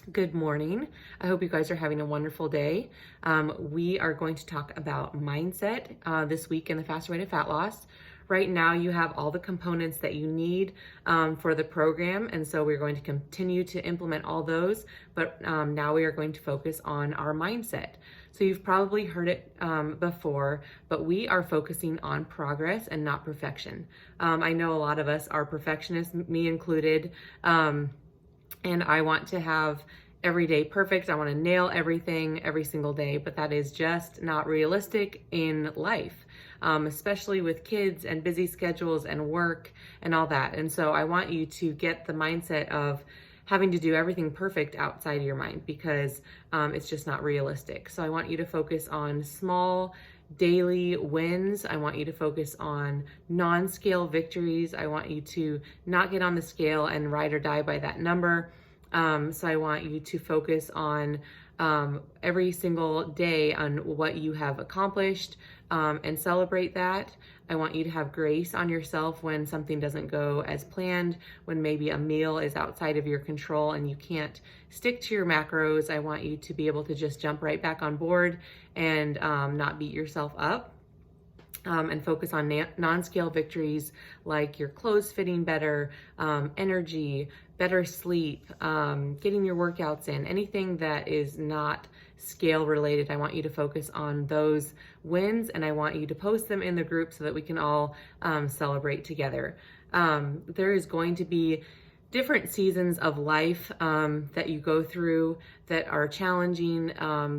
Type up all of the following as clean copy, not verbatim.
Good morning. I hope you guys are having a wonderful day. We are going to talk about mindset this week in the Faster Way to Fat Loss. Right now, you have all the components that you need for the program, and so we're going to continue to implement all those. But now we are going to focus on our mindset. So you've probably heard it before, but we are focusing on progress and not perfection. I know a lot of us are perfectionists, me included. And I want to have every day perfect. I want to nail everything every single day, but that is just not realistic in life, especially with kids and busy schedules and work and all that. And so I want you to get the mindset of having to do everything perfect outside of your mind because it's just not realistic. So I want you to focus on small daily wins. I want you to focus on non-scale victories. I want you to not get on the scale and ride or die by that number. So I want you to focus on every single day on what you have accomplished and celebrate that. I want you to have grace on yourself when something doesn't go as planned, when maybe a meal is outside of your control and you can't stick to your macros. I want you to be able to just jump right back on board and not beat yourself up. And focus on non-scale victories like your clothes fitting better, energy, better sleep, getting your workouts in, anything that is not scale related. I want you to focus on those wins and I want you to post them in the group so that we can all celebrate together. There is going to be different seasons of life that you go through that are challenging.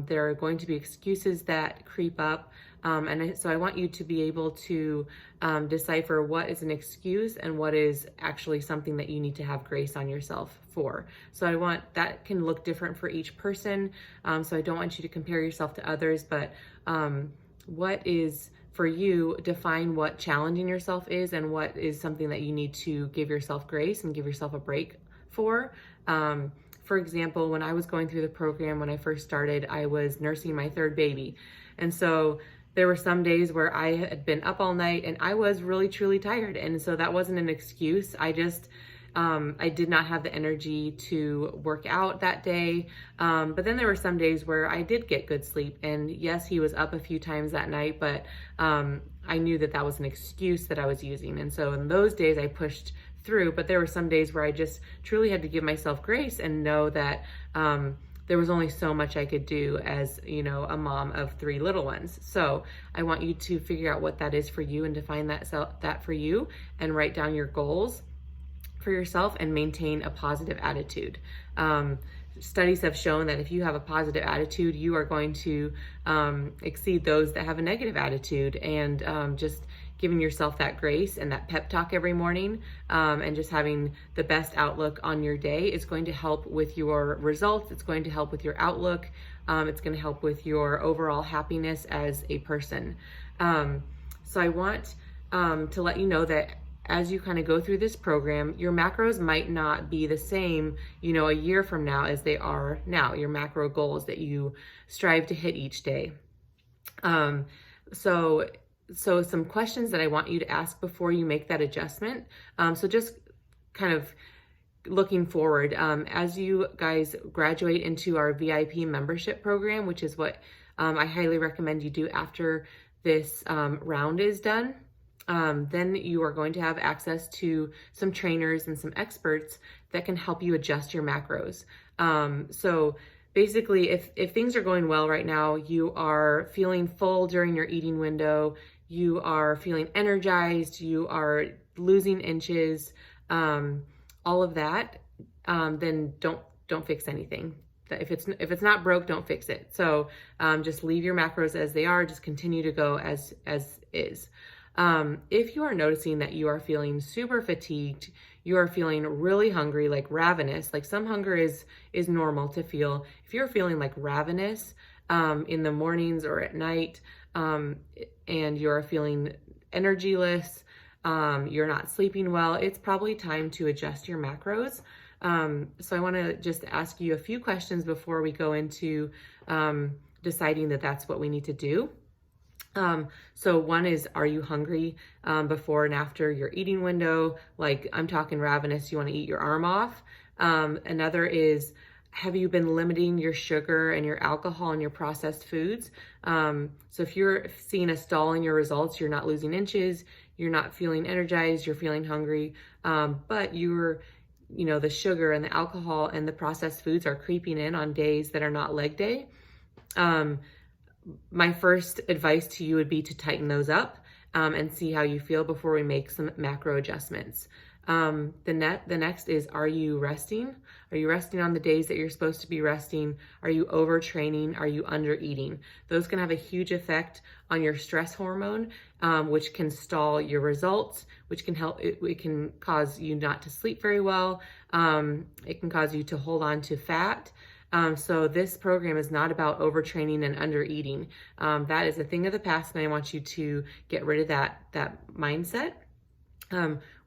There are going to be excuses that creep up. So I want you to be able to decipher what is an excuse and what is actually something that you need to have grace on yourself for. So I want that can look different for each person. So I don't want you to compare yourself to others, but what is for you, define what challenging yourself is and what is something that you need to give yourself grace and give yourself a break for. For example, when I was going through the program, when I first started, I was nursing my third baby. And so there were some days where I had been up all night and I was really, truly tired. And so that wasn't an excuse. I did not have the energy to work out that day. But then there were some days where I did get good sleep. And yes, he was up a few times that night, but I knew that that was an excuse that I was using. And so in those days I pushed through, but there were some days where I just truly had to give myself grace and know that there was only so much I could do as, a mom of 3 little ones. So I want you to figure out what that is for you and define that for you and write down your goals for yourself and maintain a positive attitude. Studies have shown that if you have a positive attitude, you are going to exceed those that have a negative attitude, and just giving yourself that grace and that pep talk every morning and just having the best outlook on your day is going to help with your results. It's going to help with your outlook. It's going to help with your overall happiness as a person. So I want to let you know that as you kind of go through this program, your macros might not be the same, a year from now as they are now, your macro goals that you strive to hit each day. So some questions that I want you to ask before you make that adjustment. So just kind of looking forward, as you guys graduate into our VIP membership program, which is what I highly recommend you do after this round is done. Then you are going to have access to some trainers and some experts that can help you adjust your macros. So basically, if things are going well right now, you are feeling full during your eating window, you are feeling energized, you are losing inches, all of that, then don't fix anything. If it's not broke, don't fix it. So just leave your macros as they are. Just continue to go as is. If you are noticing that you are feeling super fatigued, you are feeling really hungry, like ravenous, like some hunger is normal to feel. If you're feeling like ravenous in the mornings or at night, and you're feeling energyless, you're not sleeping well, it's probably time to adjust your macros. So I want to just ask you a few questions before we go into deciding that that's what we need to do. So one is, are you hungry before and after your eating window? Like I'm talking ravenous, you want to eat your arm off. Another is, Have you been limiting your sugar and your alcohol and your processed foods? So if you're seeing a stall in your results, you're not losing inches, you're not feeling energized, you're feeling hungry, but the sugar and the alcohol and the processed foods are creeping in on days that are not leg day. My first advice to you would be to tighten those up and see how you feel before we make some macro adjustments. The next is, are you resting? Are you resting on the days that you're supposed to be resting? Are you overtraining? Are you under eating? Those can have a huge effect on your stress hormone, which can stall your results, which can it can cause you not to sleep very well. It can cause you to hold on to fat. So this program is not about overtraining and under eating. That is a thing of the past, and I want you to get rid of that mindset.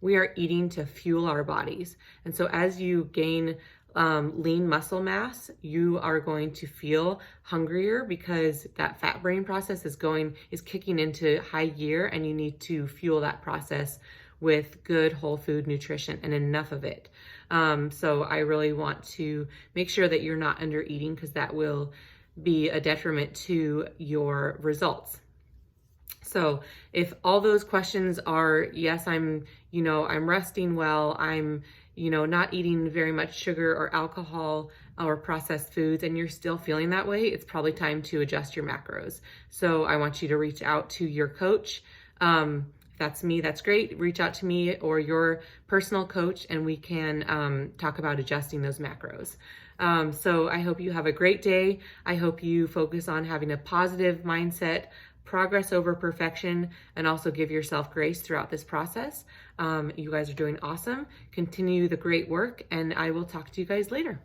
We are eating to fuel our bodies. And so as you gain lean muscle mass, you are going to feel hungrier because that fat burning process is kicking into high gear, and you need to fuel that process with good whole food nutrition and enough of it. So I really want to make sure that you're not under eating, because that will be a detriment to your results. So if all those questions are, yes, I'm resting well, I'm, not eating very much sugar or alcohol or processed foods, and you're still feeling that way, it's probably time to adjust your macros. So I want you to reach out to your coach. If that's me, that's great. Reach out to me or your personal coach, and we can talk about adjusting those macros. So I hope you have a great day. I hope you focus on having a positive mindset, progress over perfection, and also give yourself grace throughout this process. You guys are doing awesome. Continue the great work, and I will talk to you guys later.